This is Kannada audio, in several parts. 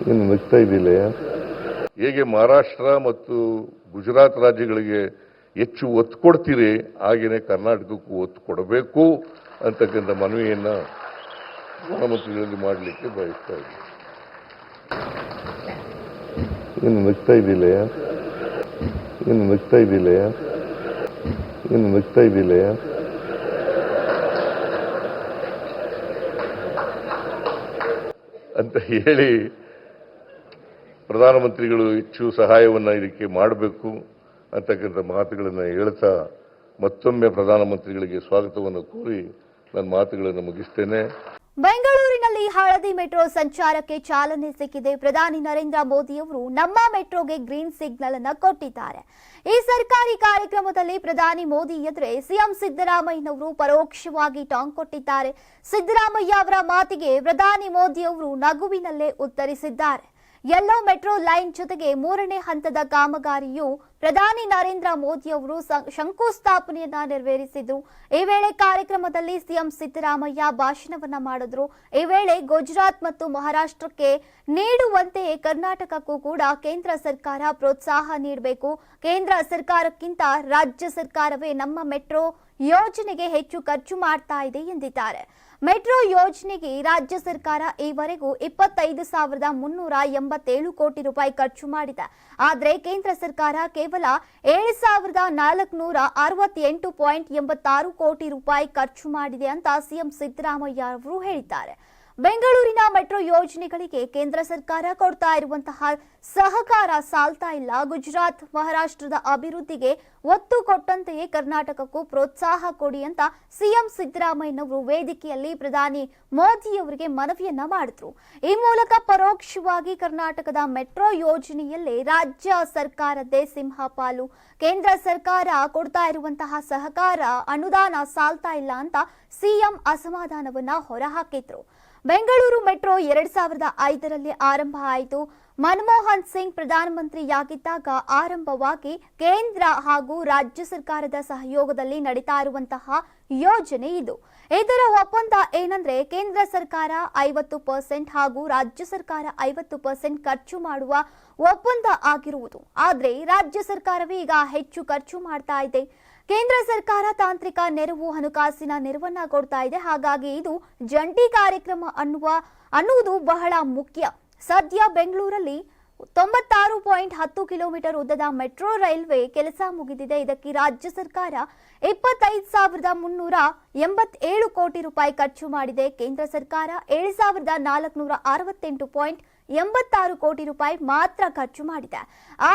ಏನು ನಗ್ತಾ ಇದ್ದಿಲ್ಲ? ಹೇಗೆ ಮಹಾರಾಷ್ಟ್ರ ಮತ್ತು ಗುಜರಾತ್ ರಾಜ್ಯಗಳಿಗೆ ಹೆಚ್ಚು ಒತ್ತು ಕೊಡ್ತೀರಿ ಹಾಗೆಯೇ ಕರ್ನಾಟಕಕ್ಕೂ ಒತ್ತು ಕೊಡಬೇಕು ಅಂತಕ್ಕಂಥ ಮನವಿಯನ್ನು ಪ್ರಧಾನಮಂತ್ರಿಗಳಲ್ಲಿ ಮಾಡಲಿಕ್ಕೆ ಬಯಸ್ತಾ ಇದ್ದೀನಿ. ಏನು ನಗ್ತಾ ಇದ್ದಿಲ್ಲ? ಏನು ನಗ್ತಾ ಇದ್ದಿಲ್ಲ? ಏನು ನಗ್ತಾ ಇದ್ದಿಲ್ಲ? ಅಂತ ಹೇಳಿ ಪ್ರಧಾನಮಂತ್ರಿಗಳು ಹೆಚ್ಚು ಸಹಾಯವನ್ನು ಇದಕ್ಕೆ ಮಾಡಬೇಕು ಅಂತಕ್ಕಂಥ ಮಾತುಗಳನ್ನು ಹೇಳ್ತಾ ಮತ್ತೊಮ್ಮೆ ಪ್ರಧಾನಮಂತ್ರಿಗಳಿಗೆ ಸ್ವಾಗತವನ್ನು ಕೋರಿ ನನ್ನ ಮಾತುಗಳನ್ನು ಮುಗಿಸ್ತೇನೆ. ಬೆಂಗಳೂರಿನಲ್ಲಿ ಹಳದಿ ಮೆಟ್ರೋ ಸಂಚಾರಕ್ಕೆ ಚಾಲನೆ ಸಿಕ್ಕಿದೆ. ಪ್ರಧಾನಿ ನರೇಂದ್ರ ಮೋದಿಯವರು ನಮ್ಮ ಮೆಟ್ರೋಗೆ ಗ್ರೀನ್ ಸಿಗ್ನಲ್ ಅನ್ನು ಕೊಟ್ಟಿದ್ದಾರೆ. ಈ ಸರ್ಕಾರಿ ಕಾರ್ಯಕ್ರಮದಲ್ಲಿ ಪ್ರಧಾನಿ ಮೋದಿ ಎದುರೇ ಸಿಎಂ ಸಿದ್ದರಾಮಯ್ಯನವರು ಪರೋಕ್ಷವಾಗಿ ಟಾಂಗ್ ಕೊಟ್ಟಿದ್ದಾರೆ. ಸಿದ್ದರಾಮಯ್ಯ ಅವರ ಮಾತಿಗೆ ಪ್ರಧಾನಿ ಮೋದಿ ಅವರು ನಗುವಿನಲ್ಲೇ ಉತ್ತರಿಸಿದ್ದಾರೆ. ಯೆಲ್ಲೋ ಮೆಟ್ರೋ ಲೈನ್ ಜೊತೆಗೆ 3ನೇ ಹಂತದ ಕಾಮಗಾರಿಯು ಪ್ರಧಾನಿ ನರೇಂದ್ರ ಮೋದಿ ಅವರು ಶಂಕುಸ್ಥಾಪನೆಯನ್ನ ನೆರವೇರಿಸಿದ್ರು. ಈ ವೇಳೆ ಕಾರ್ಯಕ್ರಮದಲ್ಲಿ ಸಿಎಂ ಸಿದ್ದರಾಮಯ್ಯ ಭಾಷಣವನ್ನ ಮಾಡಿದ್ರು. ಈ ವೇಳೆ ಗುಜರಾತ್ ಮತ್ತು ಮಹಾರಾಷ್ಟ್ರಕ್ಕೆ ನೀಡುವಂತೆಯೇ ಕರ್ನಾಟಕಕ್ಕೂ ಕೂಡ ಕೇಂದ್ರ ಸರ್ಕಾರ ಪ್ರೋತ್ಸಾಹ ನೀಡಬೇಕು. ಕೇಂದ್ರ ಸರ್ಕಾರಕ್ಕಿಂತ ರಾಜ್ಯ ಸರ್ಕಾರವೇ ನಮ್ಮ ಮೆಟ್ರೋ ಯೋಜನೆಗೆ ಹೆಚ್ಚು ಖರ್ಚು ಮಾಡ್ತಾ ಇದೆ ಎಂದಿದ್ದಾರೆ. ಮೆಟ್ರೋ ಯೋಜನೆಗೆ ರಾಜ್ಯ ಸರ್ಕಾರ ಈವರೆಗೂ 25,387 ಕೋಟಿ ರೂಪಾಯಿ ಖರ್ಚು ಮಾಡಿದೆ. ಆದರೆ ಕೇಂದ್ರ ಸರ್ಕಾರ ಕೇವಲ 7,468.86 ಕೋಟಿ ರೂಪಾಯಿ ಖರ್ಚು ಮಾಡಿದೆ ಅಂತ ಸಿಎಂ ಸಿದ್ದರಾಮಯ್ಯ ಅವರು ಹೇಳಿದ್ದಾರೆ. ಬೆಂಗಳೂರಿನ ಮೆಟ್ರೋ ಯೋಜನೆಗಳಿಗೆ ಕೇಂದ್ರ ಸರ್ಕಾರ ಕೊಡ್ತಾ ಇರುವಂತಹ ಸಹಕಾರ ಸಾಲ್ತಾ ಇಲ್ಲ. ಗುಜರಾತ್ ಮಹಾರಾಷ್ಟ್ರದ ಅಭಿವೃದ್ಧಿಗೆ ಒತ್ತು ಕೊಟ್ಟಂತೆಯೇ ಕರ್ನಾಟಕಕ್ಕೂ ಪ್ರೋತ್ಸಾಹ ಕೊಡಿ ಅಂತ ಸಿಎಂ ಸಿದ್ದರಾಮಯ್ಯನವರು ವೇದಿಕೆಯಲ್ಲಿ ಪ್ರಧಾನಿ ಮೋದಿ ಅವರಿಗೆ ಮನವಿಯನ್ನ ಮಾಡಿದ್ರು. ಈ ಮೂಲಕ ಪರೋಕ್ಷವಾಗಿ ಕರ್ನಾಟಕದ ಮೆಟ್ರೋ ಯೋಜನೆಯಲ್ಲೇ ರಾಜ್ಯ ಸರ್ಕಾರದ್ದೇ ಸಿಂಹಪಾಲು. ಕೇಂದ್ರ ಸರ್ಕಾರ ಕೊಡ್ತಾ ಇರುವಂತಹ ಸಹಕಾರ ಅನುದಾನ ಸಾಲ್ತಾ ಇಲ್ಲ ಅಂತ ಸಿಎಂ ಅಸಮಾಧಾನವನ್ನ ಹೊರಹಾಕಿದ್ರು. ಬೆಂಗಳೂರು ಮೆಟ್ರೋ 2005ರಲ್ಲಿ ಆರಂಭ ಆಯಿತು. ಮನಮೋಹನ್ ಸಿಂಗ್ ಪ್ರಧಾನಮಂತ್ರಿಯಾಗಿದ್ದಾಗ ಆರಂಭವಾಗಿ ಕೇಂದ್ರ ಹಾಗೂ ರಾಜ್ಯ ಸರ್ಕಾರದ ಸಹಯೋಗದಲ್ಲಿ ನಡೀತಾ ಇರುವಂತಹ ಯೋಜನೆ ಇದು. ಇದರ ಒಪ್ಪಂದ ಏನಂದ್ರೆ ಕೇಂದ್ರ ಸರ್ಕಾರ 50% ಹಾಗೂ ರಾಜ್ಯ ಸರ್ಕಾರ 50% ಖರ್ಚು ಮಾಡುವ ಒಪ್ಪಂದ ಆಗಿರುವುದು. ಆದ್ರೆ ರಾಜ್ಯ ಸರ್ಕಾರವೇ ಈಗ ಹೆಚ್ಚು ಖರ್ಚು ಮಾಡ್ತಾ ಇದೆ. ಕೇಂದ್ರ ಸರ್ಕಾರ ತಾಂತ್ರಿಕ ನೆರವು, ಹಣಕಾಸಿನ ನೆರವನ್ನ ಕೊಡ್ತಾ ಇದೆ. ಹಾಗಾಗಿ ಇದು ಜಂಟಿ ಕಾರ್ಯಕ್ರಮ ಅನ್ನುವುದು ಬಹಳ ಮುಖ್ಯ. ಸದ್ಯ ಬೆಂಗಳೂರಲ್ಲಿ 96.10 ಕಿಲೋಮೀಟರ್ ಉದ್ದದ ಮೆಟ್ರೋ ರೈಲ್ವೆ ಕೆಲಸ ಮುಗಿದಿದೆ. ಇದಕ್ಕೆ ರಾಜ್ಯ ಸರ್ಕಾರ 25,387 ಕೋಟಿ ರೂಪಾಯಿ ಖರ್ಚು ಮಾಡಿದೆ. ಕೇಂದ್ರ ಸರ್ಕಾರ 7,468.86 ಕೋಟಿ ರೂಪಾಯಿ ಮಾತ್ರ ಖರ್ಚು ಮಾಡಿದೆ.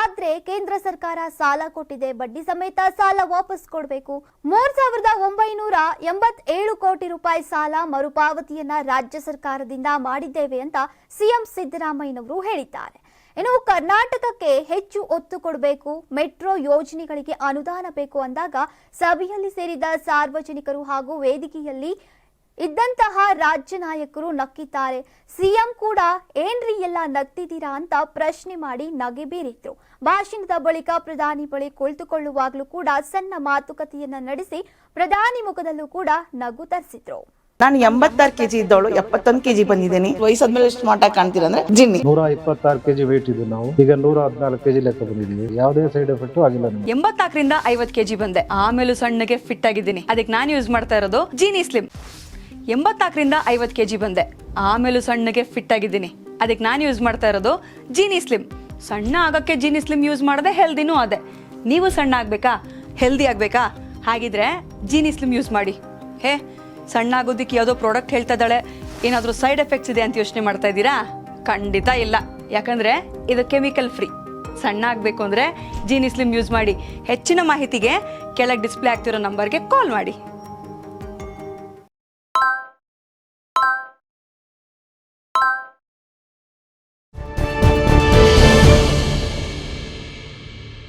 ಆದ್ರೆ ಕೇಂದ್ರ ಸರ್ಕಾರ ಸಾಲ ಕೊಟ್ಟಿದೆ. ಬಡ್ಡಿ ಸಮೇತ ಸಾಲ ವಾಪಸ್ ಕೊಡಬೇಕು. 3,987 ಕೋಟಿ ರೂಪಾಯಿ ಸಾಲ ಮರುಪಾವತಿಯನ್ನ ರಾಜ್ಯ ಸರ್ಕಾರದಿಂದ ಮಾಡಿದ್ದೇವೆ ಅಂತ ಸಿಎಂ ಸಿದ್ದರಾಮಯ್ಯನವರು ಹೇಳಿದ್ದಾರೆ. ಇನ್ನು ಕರ್ನಾಟಕಕ್ಕೆ ಹೆಚ್ಚು ಒತ್ತು ಕೊಡಬೇಕು, ಮೆಟ್ರೋ ಯೋಜನೆಗಳಿಗೆ ಅನುದಾನ ಬೇಕು ಅಂದಾಗ ಸಭೆಯಲ್ಲಿ ಸೇರಿದ ಸಾರ್ವಜನಿಕರು ಹಾಗೂ ವೇದಿಕೆಯಲ್ಲಿ ಇದ್ದಂತಹ ರಾಜ್ಯ ನಾಯಕರು ನಕ್ಕಿದ್ದಾರೆ. ಸಿಎಂ ಕೂಡ ಏನ್ರಿ ಎಲ್ಲ ನಗ್ತಿದ್ದೀರಾ ಅಂತ ಪ್ರಶ್ನೆ ಮಾಡಿ ನಗೆ ಬೀರಿದ್ರು. ಭಾಷಣದ ಬಳಿಕ ಪ್ರಧಾನಿ ಬಳಿ ಕುಳಿತುಕೊಳ್ಳುವಾಗಲೂ ಕೂಡ ಸಣ್ಣ ಮಾತುಕತೆಯನ್ನ ನಡೆಸಿ ಪ್ರಧಾನಿ ಮುಖದಲ್ಲೂ ಕೂಡ ನಗು ತರಿಸಿದ್ರು. ನಾನು 86 ಕೆಜಿ ಇದ್ದವಳು 71 ಕೆಜಿ ಬಂದಿದ್ದೀನಿ. ವಯಸ್ಸಾದ್ಮೇಲೆ ಸ್ಮಾರ್ಟ್ ಆಗಿ ಕಾಣ್ತೀರಾ ಅಂದ್ರೆ ಜಿನ್ನಿ. 126 ಕೆಜಿ ವೇಟ್ ಇದ್ದು ನಾವು ಈಗ 114 ಕೆಜಿ ಲೆಕ್ಕ ಬಂದಿದ್ದೀವಿ. ಯಾವುದೇ ಸೈಡ್ ಎಫೆಕ್ಟ್ ಆಗಿಲ್ಲ. 84ರಿಂದ 50 ಕೆಜಿ ಬಂದೆ. ಆಮೇಲೆ ಸಣ್ಣಗೆ ಫಿಟ್ ಆಗಿದ್ದೀನಿ. ಅದಕ್ಕೆ ನಾನು ಯೂಸ್ ಮಾಡ್ತಾ ಇರೋದು ಜೀನಿ ಸ್ಲಿಮ್. 84ರಿಂದ 50 ಕೆಜಿ ಬಂದೆ. ಆಮೇಲೆ ಸಣ್ಣಗೆ ಫಿಟ್ ಆಗಿದ್ದೀನಿ. ಅದಕ್ಕೆ ನಾನು ಯೂಸ್ ಮಾಡ್ತಾ ಇರೋದು ಜೀನಿ ಸ್ಲಿಮ್. ಸಣ್ಣ ಆಗಕ್ಕೆ ಜೀನಿ ಸ್ಲಿಮ್ ಯೂಸ್ ಮಾಡದೆ ಹೆಲ್ದಿನೂ ಅದೇ. ನೀವು ಸಣ್ಣ ಆಗ್ಬೇಕಾ, ಹೆಲ್ದಿ ಆಗ್ಬೇಕಾ? ಹಾಗಿದ್ರೆ ಜೀನಿ ಸ್ಲಿಮ್ ಯೂಸ್ ಮಾಡಿ. ಸಣ್ಣ ಆಗೋದಕ್ಕೆ ಯಾವುದೋ ಪ್ರಾಡಕ್ಟ್ ಹೇಳ್ತಾ ಇದ್ದಾಳೆ, ಏನಾದರೂ ಸೈಡ್ ಎಫೆಕ್ಟ್ಸ್ ಇದೆ ಅಂತ ಯೋಚನೆ ಮಾಡ್ತಾ ಇದ್ದೀರಾ? ಖಂಡಿತ ಇಲ್ಲ. ಯಾಕಂದ್ರೆ ಇದು ಕೆಮಿಕಲ್ ಫ್ರೀ. ಸಣ್ಣ ಆಗಬೇಕು ಅಂದ್ರೆ ಜೀನಿ ಸ್ಲಿಮ್ ಯೂಸ್ ಮಾಡಿ. ಹೆಚ್ಚಿನ ಮಾಹಿತಿಗೆ ಕೆಳಗೆ ಡಿಸ್ಪ್ಲೇ ಆಗ್ತಿರೋ ನಂಬರ್ಗೆ ಕಾಲ್ ಮಾಡಿ.